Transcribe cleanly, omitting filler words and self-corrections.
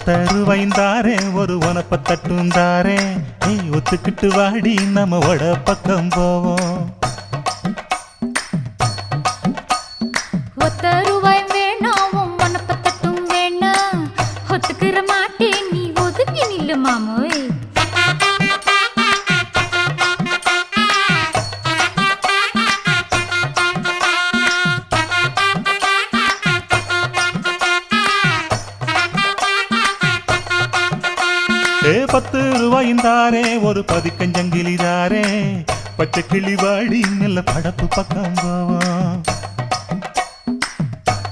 தருவைந்தாரே ஒரு உனப்ப தட்டுந்தாரே நீ ஒத்துக்கிட்டு வாடி நம்ம வட பக்கம் போவோம். ஒத்த ரூபாய் வேணாம் உனப்ப தட்டும் வேணா ஒத்துக்கிற மாட்டே நீ ஒதுங்கி நில்லு மாமோய். ₹10 ஒரு பதிக்கஞ்சங்கிலிதாரே பச்சை கிளி வாடி நல்ல படப்பு பக்கம் போவோம்.